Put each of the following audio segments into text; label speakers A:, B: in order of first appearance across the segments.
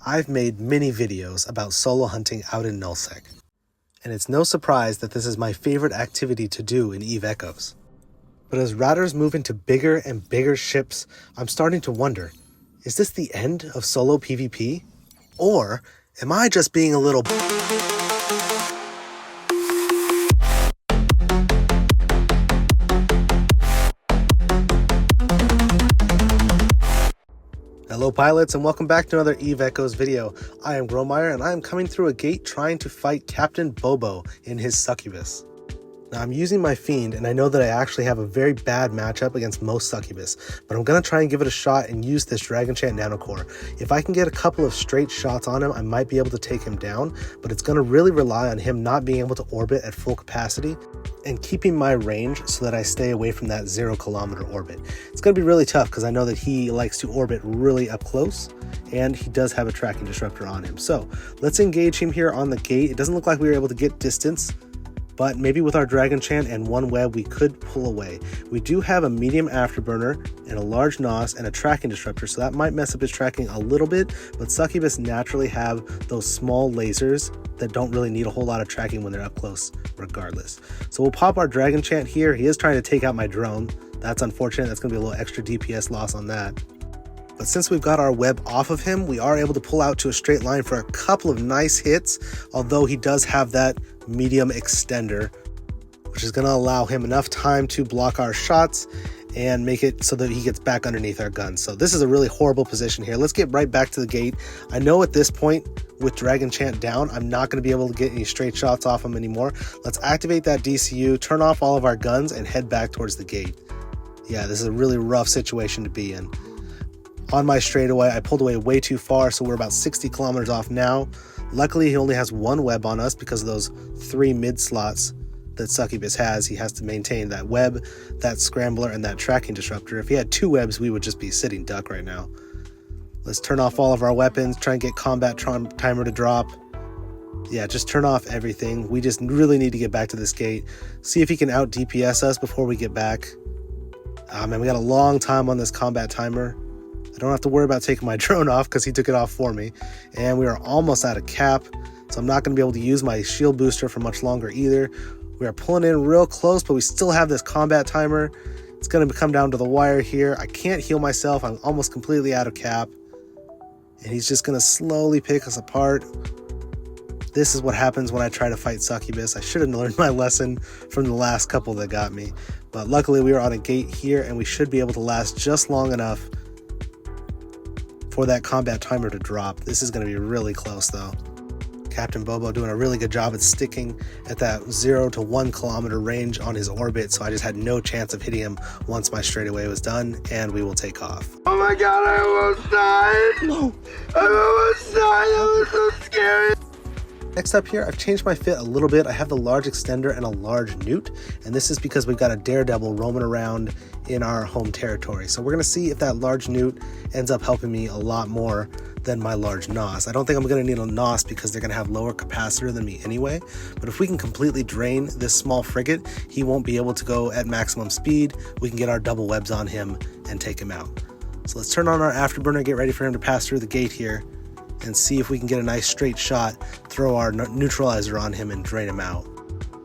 A: I've made many videos about solo hunting out in Null Sec, and it's no surprise that this is my favorite activity to do in EVE Echoes. But as routers move into bigger and bigger ships, I'm starting to wonder, is this the end of solo PvP? Or am I just being a little... Hello pilots, and welcome back to another EVE Echoes video. I am Gromeyer, and I am coming through a gate trying to fight Captain Bobo in his succubus. Now I'm using my Fiend, and I know that I actually have a very bad matchup against most succubus, but I'm going to try and give it a shot and use this Dragon Chant Nanocore. If I can get a couple of straight shots on him, I might be able to take him down, but it's going to really rely on him not being able to orbit at full capacity and keeping my range so that I stay away from that 0 kilometer orbit. It's going to be really tough because I know that he likes to orbit really up close, and he does have a tracking disruptor on him. So let's engage him here on the gate. It doesn't look like we were able to get distance, but maybe with our Dragon Chant and one web, we could pull away. We do have a medium afterburner and a large NOS and a tracking disruptor, so that might mess up his tracking a little bit, but succubus naturally have those small lasers that don't really need a whole lot of tracking when they're up close regardless. So we'll pop our Dragon Chant here. He is trying to take out my drone. That's unfortunate. That's going to be a little extra DPS loss on that. But since we've got our web off of him, we are able to pull out to a straight line for a couple of nice hits, although he does have that medium extender, which is going to allow him enough time to block our shots and make it so that he gets back underneath our guns. So this is a really horrible position here. Let's get right back to the gate. I know at this point with Dragon Chant down, I'm not going to be able to get any straight shots off him anymore. Let's activate that DCU, turn off all of our guns, and head back towards the gate. Yeah, this is a really rough situation to be in. On my straightaway, I pulled away way too far, so we're about 60 kilometers off now. Luckily, he only has one web on us because of those 3 mid slots that Succubus has. He has to maintain that web, that scrambler, and that tracking disruptor. If he had 2 webs, we would just be sitting duck right now. Let's turn off all of our weapons, try and get combat timer to drop. Yeah, just turn off everything. We just really need to get back to this gate. See if he can out DPS us before we get back. Man, we got a long time on this combat timer. I don't have to worry about taking my drone off because he took it off for me. And we are almost out of cap, so I'm not going to be able to use my shield booster for much longer either. We are pulling in real close, but we still have this combat timer. It's going to come down to the wire here. I can't heal myself. I'm almost completely out of cap. And he's just going to slowly pick us apart. This is what happens when I try to fight Succubus. I should have learned my lesson from the last couple that got me. But luckily we are on a gate here, and we should be able to last just long enough for that combat timer to drop. This is going to be really close though. Captain Bobo doing a really good job at sticking at that 0 to 1 kilometer range on his orbit, so I just had no chance of hitting him once my straightaway was done, and we will take off.
B: Oh my god, I almost died!
A: No!
B: I almost died, that was so scary!
A: Next up here, I've changed my fit a little bit. I have the large extender and a large newt, and this is because we've got a Daredevil roaming around in our home territory. So we're going to see if that large newt ends up helping me a lot more than my large NOS. I don't think I'm going to need a NOS because they're going to have lower capacitor than me anyway, but if we can completely drain this small frigate, he won't be able to go at maximum speed. We can get our double webs on him and take him out. So let's turn on our afterburner, get ready for him to pass through the gate here, and see if we can get a nice straight shot, throw our neutralizer on him, and drain him out.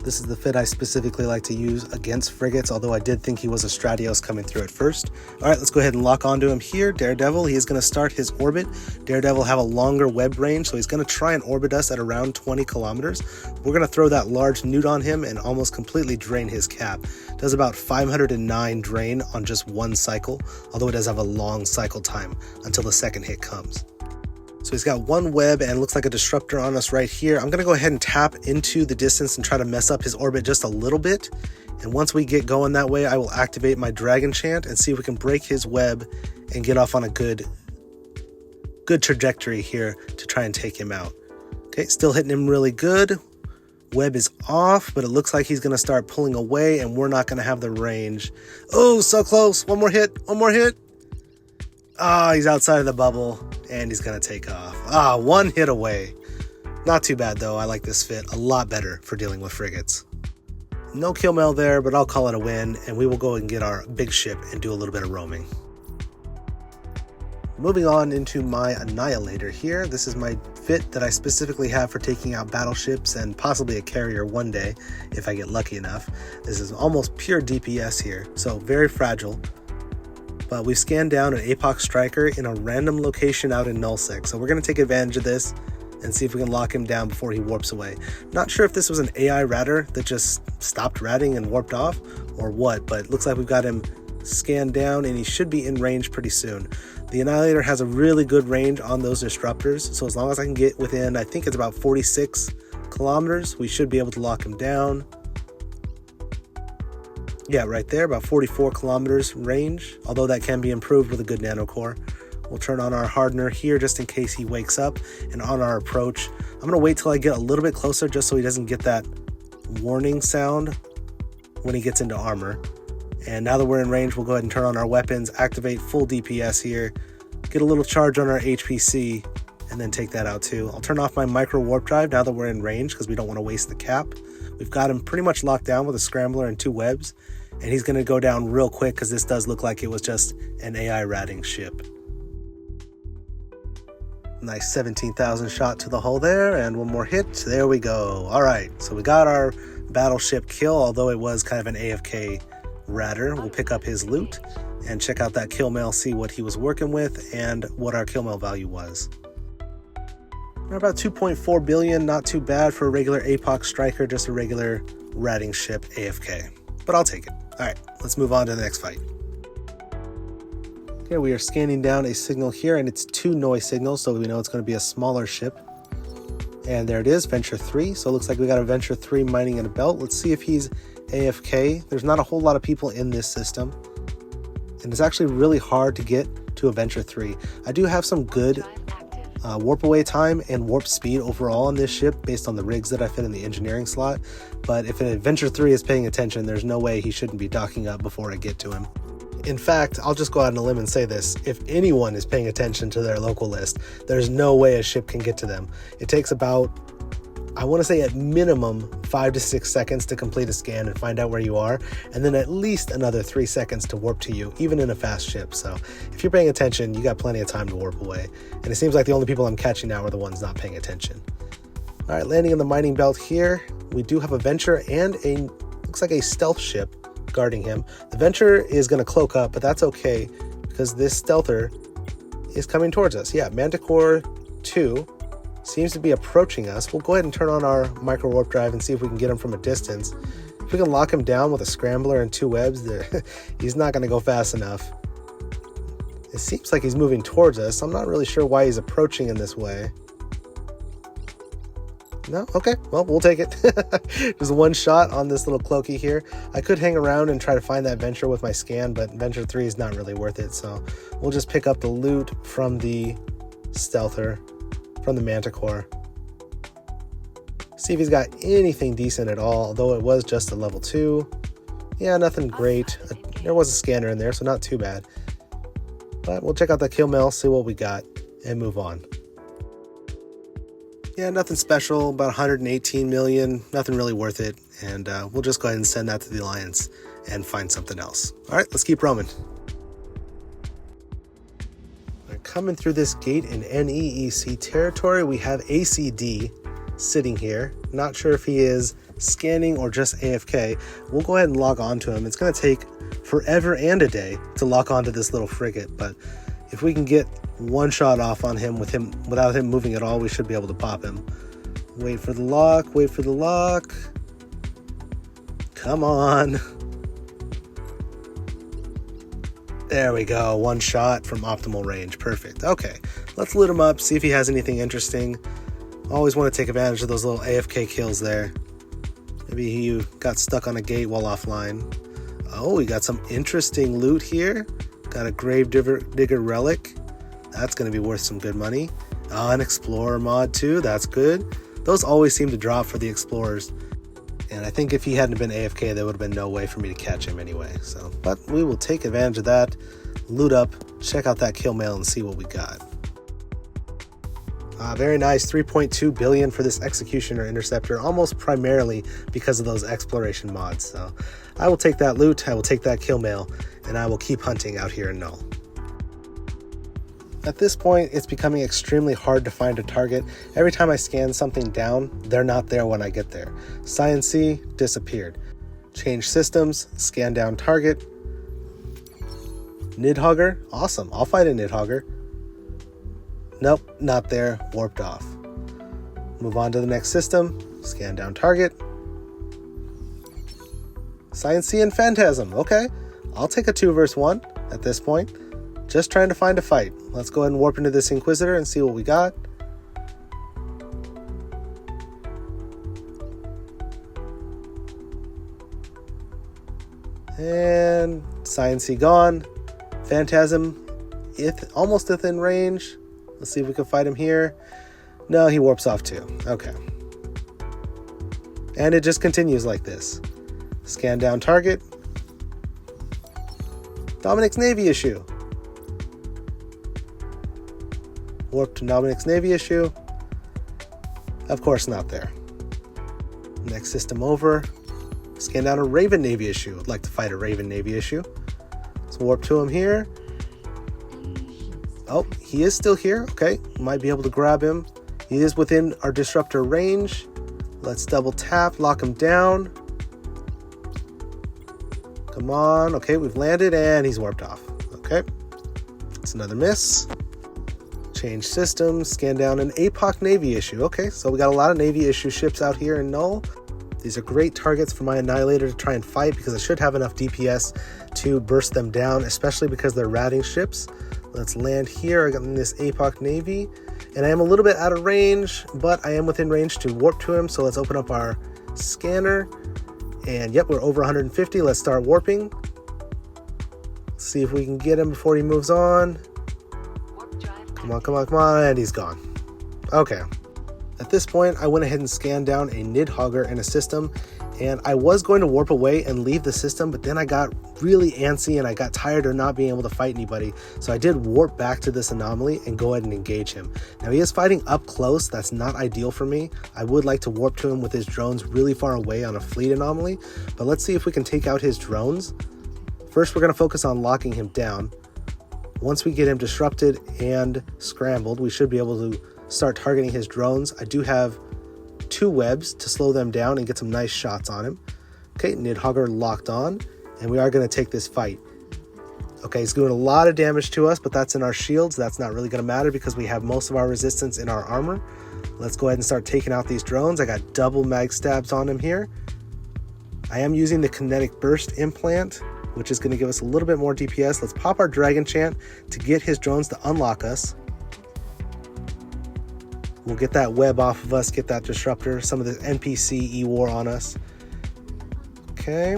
A: This is the fit I specifically like to use against frigates, although I did think he was a Stratios coming through at first. All right, let's go ahead and lock onto him here. Daredevil, he is going to start his orbit. Daredevil have a longer web range, so he's going to try and orbit us at around 20 kilometers. We're going to throw that large newt on him and almost completely drain his cap. Does about 509 drain on just one cycle, although it does have a long cycle time until the second hit comes. So he's got one web and looks like a disruptor on us right here. I'm going to go ahead and tap into the distance and try to mess up his orbit just a little bit. And once we get going that way, I will activate my Dragon Chant and see if we can break his web and get off on a good trajectory here to try and take him out. Okay, still hitting him really good. Web is off, but it looks like he's going to start pulling away, and we're not going to have the range. Oh, so close. One more hit. One more hit. Ah, he's outside of the bubble, and he's going to take off. Ah, one hit away. Not too bad, though. I like this fit a lot better for dealing with frigates. No kill mail there, but I'll call it a win, and we will go and get our big ship and do a little bit of roaming. Moving on into my Annihilator here. This is my fit that I specifically have for taking out battleships and possibly a carrier one day, if I get lucky enough. This is almost pure DPS here, so very fragile. But we've scanned down an APOC striker in a random location out in Null Sec, so we're going to take advantage of this and see if we can lock him down before he warps away. Not sure if this was an AI ratter that just stopped ratting and warped off, or what, but it looks like we've got him scanned down and he should be in range pretty soon. The Annihilator has a really good range on those disruptors, so as long as I can get within, I think it's about 46 kilometers, we should be able to lock him down. Yeah, right there, about 44 kilometers range, although that can be improved with a good nanocore. We'll turn on our hardener here just in case he wakes up, and on our approach, I'm going to wait till I get a little bit closer just so he doesn't get that warning sound when he gets into armor. And now that we're in range, we'll go ahead and turn on our weapons, activate full DPS here, get a little charge on our HPC, and then take that out too. I'll turn off my micro warp drive now that we're in range because we don't want to waste the cap. We've got him pretty much locked down with a scrambler and 2 webs, and he's going to go down real quick because this does look like it was just an AI ratting ship. Nice 17,000 shot to the hull there, and one more hit. There we go. All right, so we got our battleship kill, although it was kind of an AFK ratter. We'll pick up his loot and check out that kill mail, see what he was working with and what our kill mail value was. We're about 2.4 billion, not too bad for a regular APOC striker, just a regular ratting ship AFK, but I'll take it. All right, let's move on to the next fight. Okay, we are scanning down a signal here, and it's 2 noise signals, so we know it's going to be a smaller ship. And there it is, Venture 3. So it looks like we got a Venture 3 mining in a belt. Let's see if he's AFK. There's not a whole lot of people in this system, and it's actually really hard to get to a Venture 3. I do have some good warp away time and warp speed overall on this ship based on the rigs that I fit in the engineering slot, but if an Venture 3 is paying attention, there's no way he shouldn't be docking up before I get to him. In fact, I'll just go out on a limb and say this: if anyone is paying attention to their local list, there's no way a ship can get to them. It takes about, I want to say at minimum 5 to 6 seconds to complete a scan and find out where you are, and then at least another 3 seconds to warp to you, even in a fast ship. So if you're paying attention, you got plenty of time to warp away. And it seems like the only people I'm catching now are the ones not paying attention. All right, landing in the mining belt here. We do have a Venture and looks like a stealth ship guarding him. The Venture is going to cloak up, but that's okay because this stealther is coming towards us. Yeah, Manticore 2 seems to be approaching us. We'll go ahead and turn on our micro warp drive and see if we can get him from a distance. If we can lock him down with a scrambler and 2 webs, he's not going to go fast enough. It seems like he's moving towards us. I'm not really sure why he's approaching in this way. No? Okay, well, we'll take it. There's 1 shot on this little cloaky here. I could hang around and try to find that Venture with my scan, but Venture 3 is not really worth it, so we'll just pick up the loot from the stealther, from the Manticore. See if he's got anything decent at all, although it was just a level 2. Yeah, nothing great. There was a scanner in there, so not too bad. But we'll check out the kill mail, see what we got, and move on. Yeah, nothing special, about 118 million, nothing really worth it, and we'll just go ahead and send that to the Alliance and find something else. All right, let's keep roaming. Coming through this gate in NEEC territory, we have ACD sitting here. Not sure if he is scanning or just AFK. We'll go ahead and log on to him. It's going to take forever and a day to lock onto this little frigate, but if we can get 1 shot off on him without him moving at all, we should be able to pop him. Wait for the lock, wait for the lock. Come on. There we go, 1 shot from optimal range. Perfect. Okay, let's loot him up, see if he has anything interesting. Always want to take advantage of those little AFK kills there. Maybe he got stuck on a gate while offline. Oh, we got some interesting loot here. Got a grave digger relic. That's going to be worth some good money. An explorer mod too. That's good. Those always seem to drop for the explorers. And I think if he hadn't been AFK, there would have been no way for me to catch him anyway. So, but we will take advantage of that. Loot up, check out that kill mail and see what we got. Very nice, 3.2 billion for this Executioner Interceptor, almost primarily because of those exploration mods. So I will take that loot, I will take that kill mail, and I will keep hunting out here in Null. At this point, it's becoming extremely hard to find a target. Every time I scan something down, they're not there when I get there. C disappeared. Change systems, scan down target. Nidhogger, awesome, I'll fight a Nidhogger. Nope, not there, warped off. Move on to the next system, scan down target. C and Phantasm, okay. I'll take a 2 versus 1 at this point. Just trying to find a fight. Let's go ahead and warp into this Inquisitor and see what we got. And C gone. Phantasm almost within range. Let's see if we can fight him here. No, he warps off too. Okay. And it just continues like this. Scan down target. Dominic's Navy issue. Warp to Dominic's Navy issue. Of course not there. Next system over. Scan down a Raven Navy issue. I'd like to fight a Raven Navy issue. Let's warp to him here. Oh, he is still here. Okay, might be able to grab him. He is within our disruptor range. Let's double tap, lock him down. Come on. Okay, we've landed and he's warped off. Okay, it's another miss. Change systems, scan down an APOC Navy issue. Okay, so we got a lot of Navy issue ships out here in Null. These are great targets for my Annihilator to try and fight because I should have enough DPS to burst them down, especially because they're ratting ships. Let's land here. I got this APOC Navy, and I am a little bit out of range, but I am within range to warp to him. So let's open up our scanner, and yep, we're over 150. Let's start warping. Let's see if we can get him before he moves on. Come on, come on, come on, and he's gone. Okay. At this point, I went ahead and scanned down a Nidhogger in a system, and I was going to warp away and leave the system, but then I got really antsy and I got tired of not being able to fight anybody. So I did warp back to this anomaly and go ahead and engage him. Now he is fighting up close. That's not ideal for me. I would like to warp to him with his drones really far away on a fleet anomaly, but let's see if we can take out his drones. First, we're going to focus on locking him down. Once we get him disrupted and scrambled, we should be able to start targeting his drones. I do have 2 webs to slow them down and get some nice shots on him. Okay, Nidhogger locked on, and we are going to take this fight. Okay, he's doing a lot of damage to us, but that's in our shields. That's not really going to matter because we have most of our resistance in our armor. Let's go ahead and start taking out these drones. I got double mag stabs on him here. I am using the kinetic burst implant, which is going to give us a little bit more DPS. Let's pop our dragon chant to get his drones to unlock us. We'll get that web off of us, get that disruptor, some of the NPC E-War on us. Okay.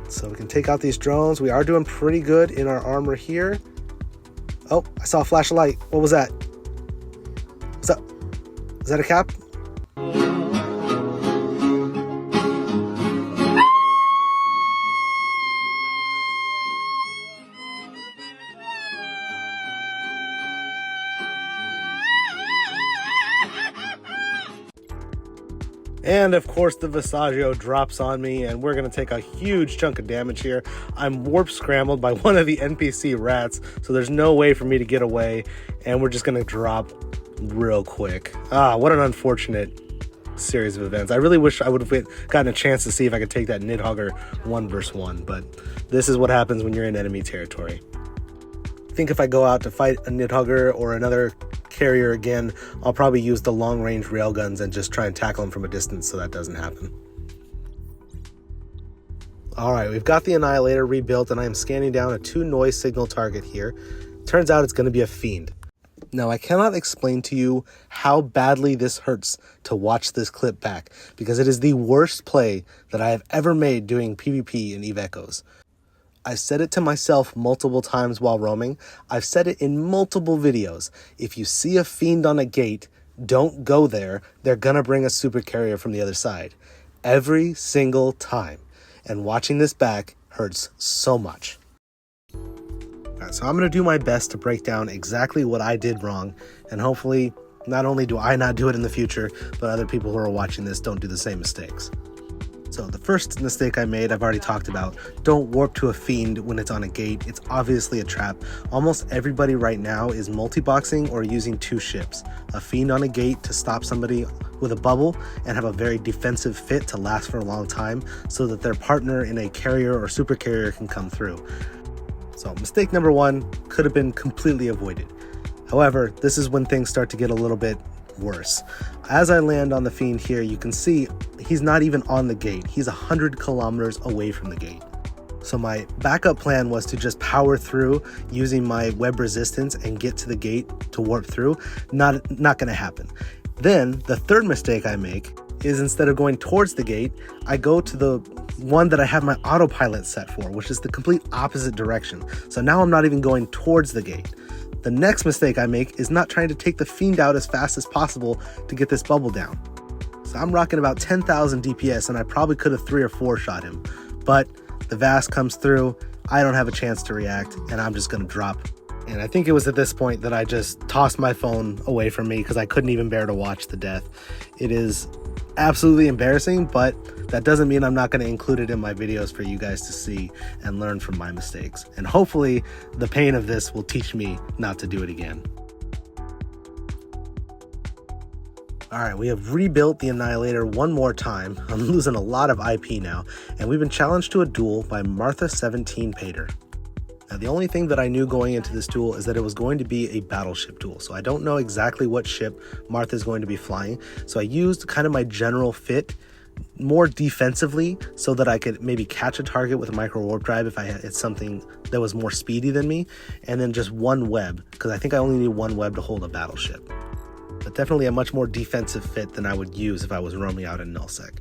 A: So we can take out these drones. We are doing pretty good in our armor here. Oh, I saw a flash of light. What was that? What's up? Is that a cap? And of course the Visaggio drops on me and we're going to take a huge chunk of damage here. I'm warp scrambled by one of the NPC rats, so there's no way for me to get away, and we're just going to drop real quick. What an unfortunate series of events. I really wish I would have gotten a chance to see if I could take that Nidhogger 1 versus 1, but this is what happens when you're in enemy territory. I think if I go out to fight a Nidhogger or another carrier again, I'll probably use the long range railguns and just try and tackle them from a distance so that doesn't happen. Alright, we've got the Annihilator rebuilt and I am scanning down a 2 noise signal target here. Turns out it's going to be a Fiend. Now, I cannot explain to you how badly this hurts to watch this clip back, because it is the worst play that I have ever made doing PvP in EVE Echoes. I've said it to myself multiple times while roaming. I've said it in multiple videos. If you see a Fiend on a gate, don't go there. They're gonna bring a super carrier from the other side. Every single time. And watching this back hurts so much. Alright, so I'm gonna do my best to break down exactly what I did wrong, and hopefully not only do I not do it in the future, but other people who are watching this don't do the same mistakes. So the first mistake I made, I've already talked about. Don't warp to a Fiend when it's on a gate. It's obviously a trap. Almost everybody right now is multi-boxing or using 2 ships. A Fiend on a gate to stop somebody with a bubble and have a very defensive fit to last for a long time so that their partner in a carrier or super carrier can come through. So mistake number 1 could have been completely avoided. However, this is when things start to get a little bit worse. As I land on the Fiend here, you can see he's not even on the gate. He's 100 kilometers away from the gate. So my backup plan was to just power through using my web resistance and get to the gate to warp through. Not gonna happen. Then the third mistake I make is instead of going towards the gate, I go to the one that I have my autopilot set for, which is the complete opposite direction. So now I'm not even going towards the gate. The next mistake I make is not trying to take the Fiend out as fast as possible to get this bubble down. So I'm rocking about 10,000 DPS and I probably could have 3 or 4 shot him. But the Vast comes through, I don't have a chance to react, and I'm just gonna drop. And I think it was at this point that I just tossed my phone away from me because I couldn't even bear to watch the death. It is absolutely embarrassing, but that doesn't mean I'm not going to include it in my videos for you guys to see and learn from my mistakes. And hopefully the pain of this will teach me not to do it again. Alright, we have rebuilt the Annihilator one more time. I'm losing a lot of IP now, and we've been challenged to a duel by Martha17 Pater. Now, the only thing that I knew going into this duel is that it was going to be a battleship duel. So I don't know exactly what ship Martha is going to be flying. So I used kind of my general fit more defensively so that I could maybe catch a target with a micro warp drive if I had something that was more speedy than me. And then just 1 web, because I think I only need 1 web to hold a battleship. But definitely a much more defensive fit than I would use if I was roaming out in Null Sec.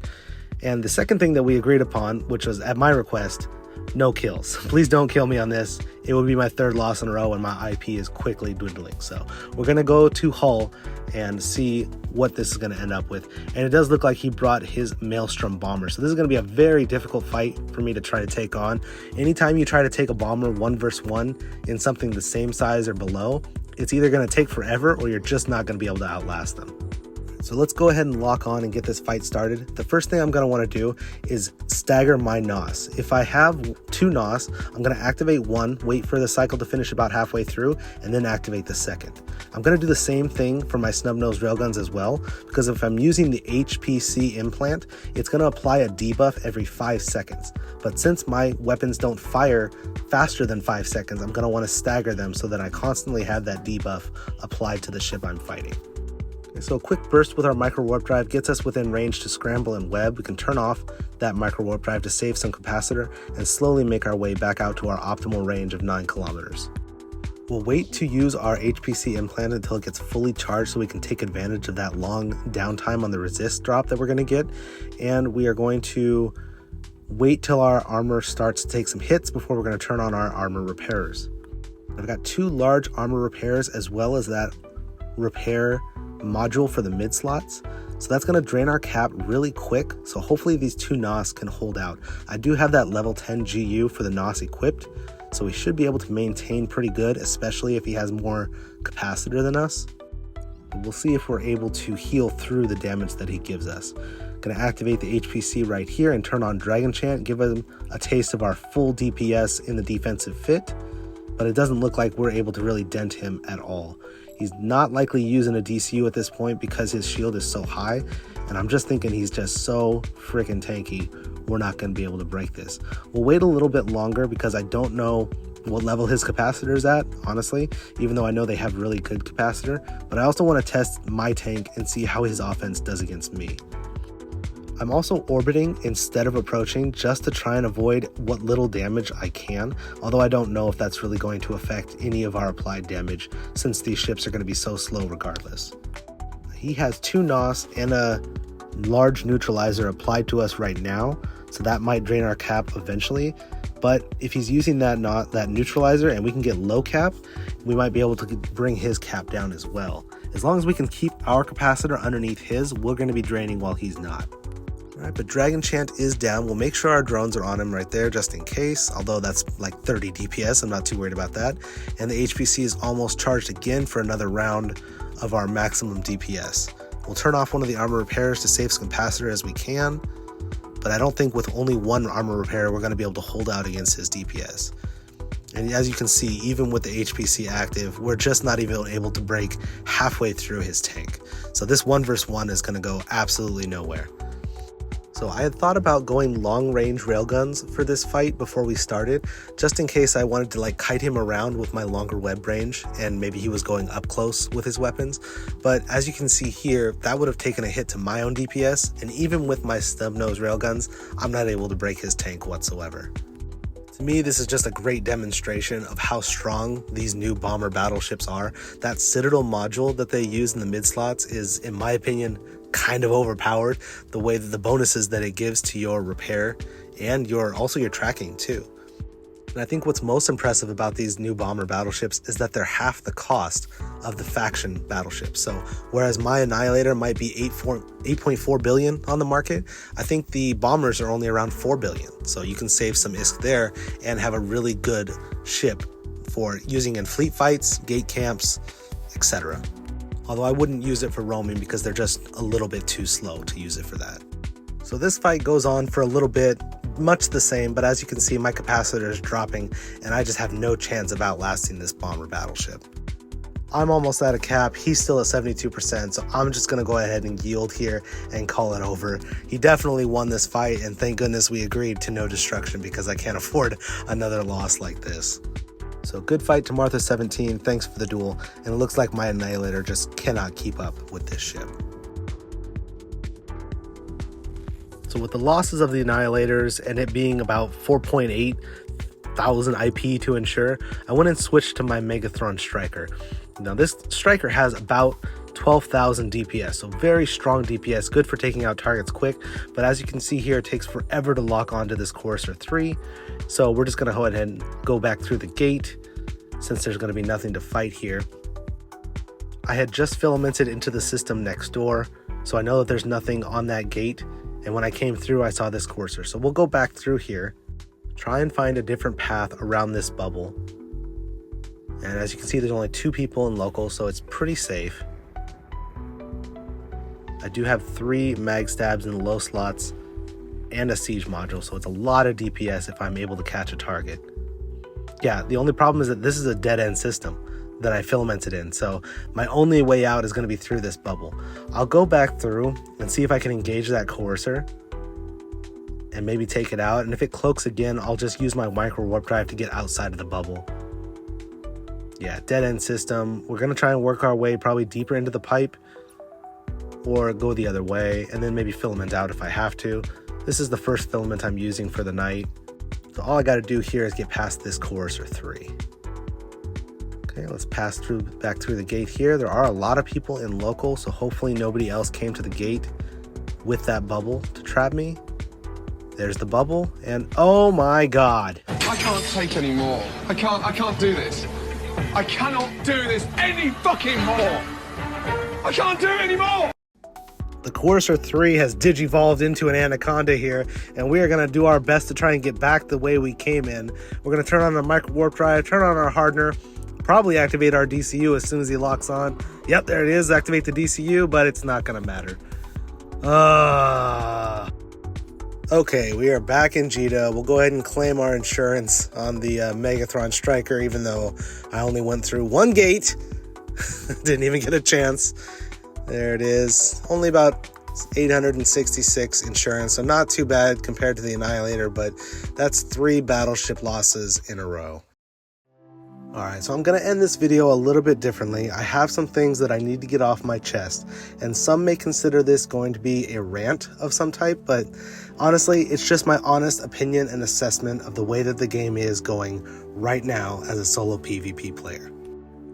A: And the second thing that we agreed upon, which was at my request, no kills. Please don't kill me on this. It would be my 3rd loss in a row and my IP is quickly dwindling. So we're going to go to Hull and see what this is going to end up with. And it does look like he brought his Maelstrom bomber. So this is going to be a very difficult fight for me to try to take on. Anytime you try to take a bomber 1 versus 1 in something the same size or below, it's either going to take forever or you're just not going to be able to outlast them. So let's go ahead and lock on and get this fight started. The first thing I'm going to want to do is stagger my NOS. If I have 2 NOS, I'm going to activate 1, wait for the cycle to finish about halfway through, and then activate the second. I'm going to do the same thing for my snub-nosed railguns as well, because if I'm using the HPC implant, it's going to apply a debuff every 5 seconds. But since my weapons don't fire faster than 5 seconds, I'm going to want to stagger them so that I constantly have that debuff applied to the ship I'm fighting. So a quick burst with our micro warp drive gets us within range to scramble and web. We can turn off that micro warp drive to save some capacitor and slowly make our way back out to our optimal range of 9 kilometers. We'll wait to use our HPC implant until it gets fully charged so we can take advantage of that long downtime on the resist drop that we're going to get. And we are going to wait till our armor starts to take some hits before we're going to turn on our armor repairers. I've got 2 large armor repairs as well as that repair module for the mid slots, so that's going to drain our cap really quick. So hopefully these 2 NOS can hold out. I do have that level 10 GU for the NOS equipped, so we should be able to maintain pretty good, especially if he has more capacitor than us. We'll see if we're able to heal through the damage that he gives us. Going to activate the HPC right here and turn on Dragon Chant, give him a taste of our full DPS in the defensive fit, but it doesn't look like we're able to really dent him at all. He's not likely using a DCU at this point because his shield is so high, and I'm just thinking he's just so freaking tanky, we're not going to be able to break this. We'll wait a little bit longer because I don't know what level his capacitor is at, honestly, even though I know they have really good capacitor, but I also want to test my tank and see how his offense does against me. I'm also orbiting instead of approaching just to try and avoid what little damage I can, although I don't know if that's really going to affect any of our applied damage since these ships are going to be so slow regardless. He has 2 NOS and a large neutralizer applied to us right now, so that might drain our cap eventually, but if he's using that neutralizer and we can get low cap, we might be able to bring his cap down as well. As long as we can keep our capacitor underneath his, we're going to be draining while he's not. Alright, but Dragon Chant is down. We'll make sure our drones are on him right there just in case, although that's like 30 DPS, I'm not too worried about that. And the HPC is almost charged again for another round of our maximum DPS. We'll turn off one of the armor repairs to save some capacitor as we can, but I don't think with only one armor repair we're going to be able to hold out against his DPS. And as you can see, even with the HPC active, we're just not even able to break halfway through his tank. So this 1 versus 1 is going to go absolutely nowhere. So I had thought about going long range railguns for this fight before we started, just in case I wanted to like kite him around with my longer web range and maybe he was going up close with his weapons. But as you can see here, that would have taken a hit to my own DPS, and even with my stub nose railguns, I'm not able to break his tank whatsoever. To me, this is just a great demonstration of how strong these new bomber battleships are. That Citadel module that they use in the mid slots is, in my opinion, kind of overpowered. The way that the bonuses that it gives to your repair and also your tracking too. And I think what's most impressive about these new bomber battleships is that they're half the cost of the faction battleships. So whereas my Annihilator might be 8.4 billion on the market, I think the bombers are only around 4 billion. So you can save some ISK there and have a really good ship for using in fleet fights, gate camps, etc. Although I wouldn't use it for roaming because they're just a little bit too slow to use it for that. So this fight goes on for a little bit, much the same, but as you can see, my capacitor is dropping and I just have no chance of outlasting this bomber battleship. I'm almost at a cap, he's still at 72%, so I'm just gonna go ahead and yield here and call it over. He definitely won this fight, and thank goodness we agreed to no destruction because I can't afford another loss like this. So good fight to Martha17, thanks for the duel, and it looks like my Annihilator just cannot keep up with this ship. So with the losses of the Annihilators and it being about 4.8 thousand IP to ensure, I went and switched to my Megathron Striker. Now this Striker has about 12,000 DPS, so very strong DPS, good for taking out targets quick, but as you can see here, it takes forever to lock onto this Courser 3, so we're just going to go ahead and go back through the gate, since there's going to be nothing to fight here. I had just filamented into the system next door, so I know that there's nothing on that gate, and when I came through, I saw this Courser, so we'll go back through here, try and find a different path around this bubble, and as you can see, there's only 2 people in local, so it's pretty safe. I do have 3 mag stabs in the low slots and a siege module, so it's a lot of DPS if I'm able to catch a target. Yeah, the only problem is that this is a dead end system that I filamented in, so my only way out is going to be through this bubble. I'll go back through and see if I can engage that Courser and maybe take it out, and if it cloaks again, I'll just use my micro warp drive to get outside of the bubble. Yeah, dead end system. We're going to try and work our way probably deeper into the pipe, or go the other way and then maybe filament out if I have to. This is the first filament I'm using for the night, so all I got to do here is get past this Courser 3. Okay, let's pass back through the gate here. There are a lot of people in local, so hopefully nobody else came to the gate with that bubble to trap me. There's the bubble, and oh my god,
B: I can't take any more. I can't do this. I cannot do this any fucking more. I can't do it anymore.
A: The Courser 3 has digivolved into an Anaconda here, and we are going to do our best to try and get back the way we came in. We're going to turn on our micro warp drive, turn on our hardener, probably activate our DCU as soon as he locks on. Yep, there it is, activate the DCU, but it's not going to matter. Okay, we are back in Jita. We'll go ahead and claim our insurance on the Megathron Striker, even though I only went through 1 gate. Didn't even get a chance. There it is. Only about 866 insurance, so not too bad compared to the Annihilator, but that's 3 battleship losses in a row. Alright, so I'm going to end this video a little bit differently. I have some things that I need to get off my chest, and some may consider this going to be a rant of some type, but honestly, it's just my honest opinion and assessment of the way that the game is going right now as a solo PvP player.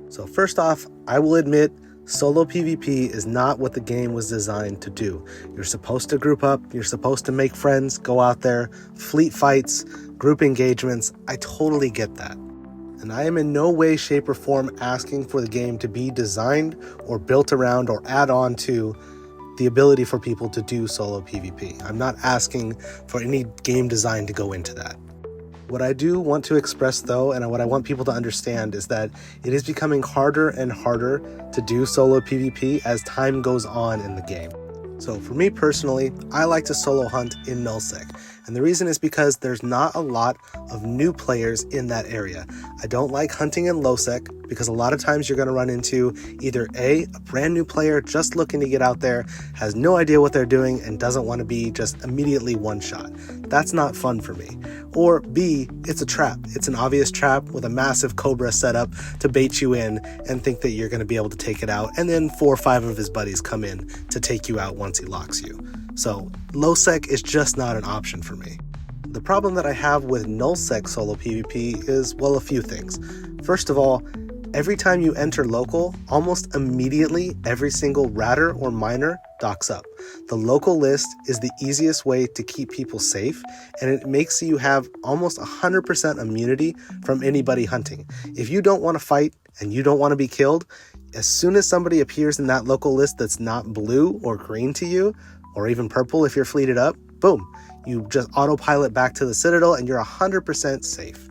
A: So first off, I will admit, solo PvP is not what the game was designed to do. You're supposed to group up, you're supposed to make friends, go out there, fleet fights, group engagements. I totally get that. And I am in no way, shape, or form asking for the game to be designed or built around or add on to the ability for people to do solo PvP. I'm not asking for any game design to go into that. What I do want to express though, and what I want people to understand, is that it is becoming harder and harder to do solo PvP as time goes on in the game. So for me personally, I like to solo hunt in Null Sec. And the reason is because there's not a lot of new players in that area. I don't like hunting in low sec because a lot of times you're going to run into either A, a brand new player just looking to get out there, has no idea what they're doing and doesn't want to be just immediately one shot. That's not fun for me. Or B, it's a trap. It's an obvious trap with a massive cobra setup to bait you in and think that you're going to be able to take it out, and then 4 or 5 of his buddies come in to take you out once he locks you. So low sec is just not an option for me. The problem that I have with null sec solo PvP is, well, a few things. First of all, every time you enter local, almost immediately every single ratter or miner docks up. The local list is the easiest way to keep people safe, and it makes you have almost 100% immunity from anybody hunting. If you don't want to fight and you don't want to be killed, as soon as somebody appears in that local list that's not blue or green to you, or even purple if you're fleeted up, boom, you just autopilot back to the Citadel and you're 100% safe.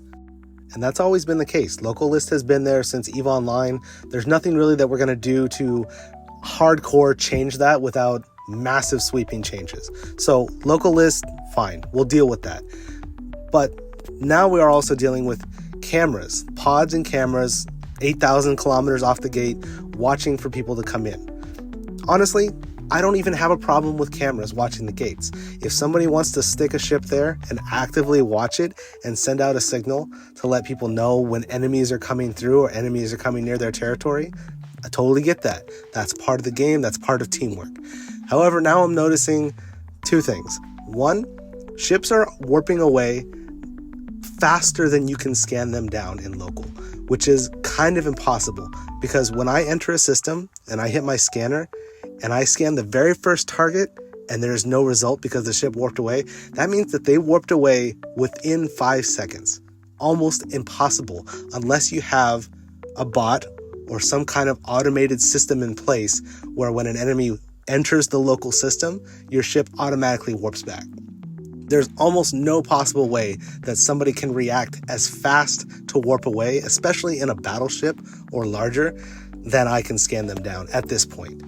A: And that's always been the case. Local list has been there since EVE Online. There's nothing really that we're going to do to hardcore change that without massive sweeping changes. So local list, fine, we'll deal with that. But now we are also dealing with cameras, pods and cameras, 8,000 kilometers off the gate, watching for people to come in. Honestly, I don't even have a problem with cameras watching the gates. If somebody wants to stick a ship there and actively watch it and send out a signal to let people know when enemies are coming through or enemies are coming near their territory, I totally get that. That's part of the game. That's part of teamwork. However, now I'm noticing 2 things. 1, ships are warping away faster than you can scan them down in local, which is kind of impossible because when I enter a system and I hit my scanner, and I scan the very first target and there's no result because the ship warped away, that means that they warped away within 5 seconds. Almost impossible unless you have a bot or some kind of automated system in place where when an enemy enters the local system, your ship automatically warps back. There's almost no possible way that somebody can react as fast to warp away, especially in a battleship or larger, than I can scan them down at this point.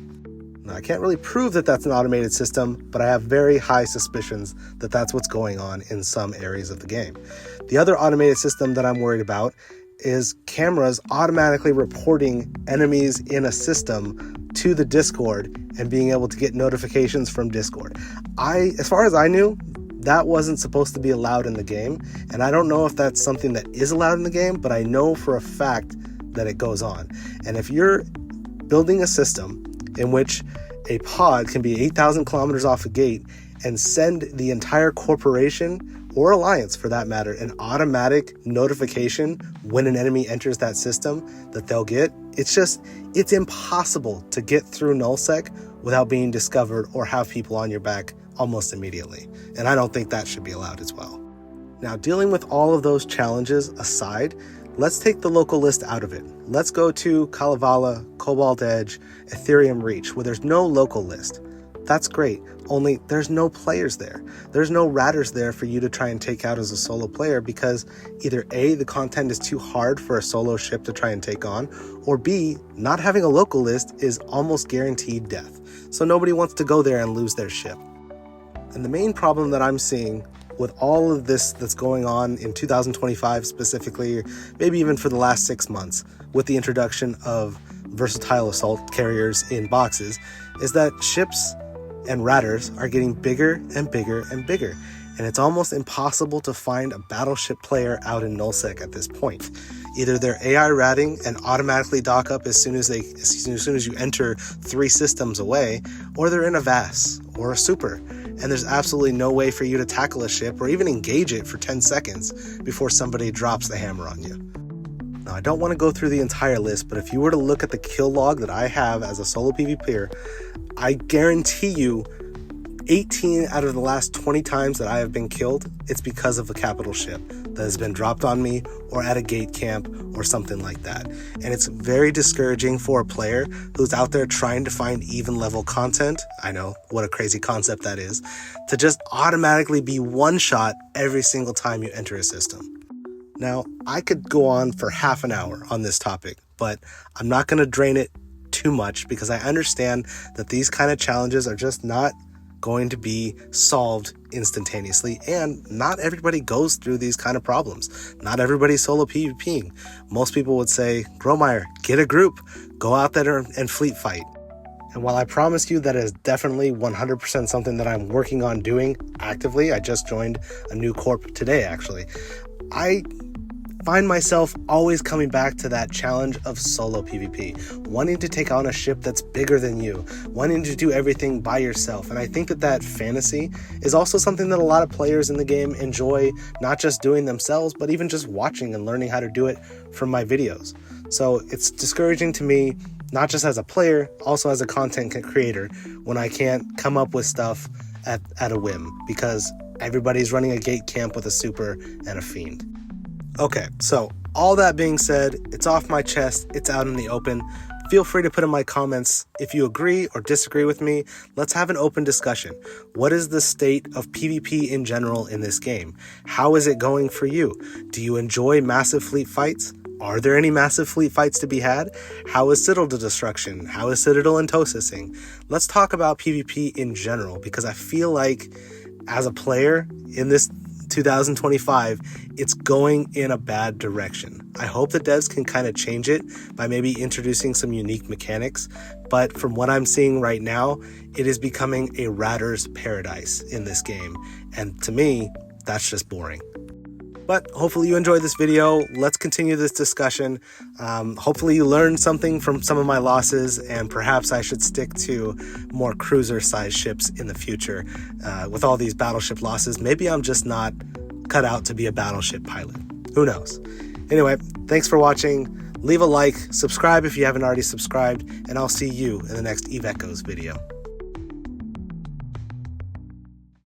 A: Now, I can't really prove that that's an automated system, but I have very high suspicions that that's what's going on in some areas of the game. The other automated system that I'm worried about is cameras automatically reporting enemies in a system to the Discord and being able to get notifications from Discord. As far as I knew, that wasn't supposed to be allowed in the game, and I don't know if that's something that is allowed in the game, but I know for a fact that it goes on. And if you're building a system in which a pod can be 8,000 kilometers off a gate and send the entire corporation, or alliance for that matter, an automatic notification when an enemy enters that system that they'll get, it's impossible to get through nullsec without being discovered or have people on your back almost immediately. And I don't think that should be allowed as well. Now, dealing with all of those challenges aside, let's take the local list out of it. Let's go to Kalevala, Cobalt Edge, Ethereum Reach, where there's no local list. That's great, only there's no players there. There's no ratters there for you to try and take out as a solo player because either A, the content is too hard for a solo ship to try and take on, or B, not having a local list is almost guaranteed death. So nobody wants to go there and lose their ship. And the main problem that I'm seeing with all of this that's going on in 2025 specifically, maybe even for the last 6 months, with the introduction of versatile assault carriers in boxes, is that ships and ratters are getting bigger and bigger and bigger. And it's almost impossible to find a battleship player out in nullsec at this point. Either they're AI ratting and automatically dock up as soon as you enter 3 systems away, or they're in a VAS or a super, and there's absolutely no way for you to tackle a ship or even engage it for 10 seconds before somebody drops the hammer on you. Now, I don't want to go through the entire list, but if you were to look at the kill log that I have as a solo PvPer, I guarantee you 18 out of the last 20 times that I have been killed, it's because of a capital ship that has been dropped on me or at a gate camp or something like that. And it's very discouraging for a player who's out there trying to find even level content. I know, what a crazy concept that is, to just automatically be one shot every single time you enter a system. Now, I could go on for half an hour on this topic, but I'm not going to drain it too much because I understand that these kind of challenges are just not going to be solved instantaneously, and not everybody goes through these kind of problems. Not everybody's solo PvPing. Most people would say, Gromeyer, get a group, go out there and fleet fight. And while I promise you that is definitely 100% something that I'm working on doing actively, I just joined a new corp today actually, I find myself always coming back to that challenge of solo PvP, wanting to take on a ship that's bigger than you, wanting to do everything by yourself. And I think that fantasy is also something that a lot of players in the game enjoy, not just doing themselves, but even just watching and learning how to do it from my videos. So it's discouraging to me, not just as a player, also as a content creator, when I can't come up with stuff at a whim, because everybody's running a gate camp with a super and a fiend. Okay, so all that being said, it's off my chest, it's out in the open. Feel free to put in my comments if you agree or disagree with me. Let's have an open discussion. What is the state of PvP in general in this game? How is it going for you? Do you enjoy massive fleet fights? Are there any massive fleet fights to be had? How is Citadel Destruction? How is Citadel Intosising? Let's talk about PvP in general, because I feel like as a player in this 2025, it's going in a bad direction. I hope the devs can kind of change it by maybe introducing some unique mechanics, but from what I'm seeing right now, it is becoming a ratter's paradise in this game, and to me, that's just boring. But hopefully you enjoyed this video. Let's continue this discussion. Hopefully you learned something from some of my losses, and perhaps I should stick to more cruiser-sized ships in the future. With all these battleship losses, maybe I'm just not cut out to be a battleship pilot. Who knows? Anyway, thanks for watching. Leave a like, subscribe if you haven't already subscribed, and I'll see you in the next Eve Echoes video.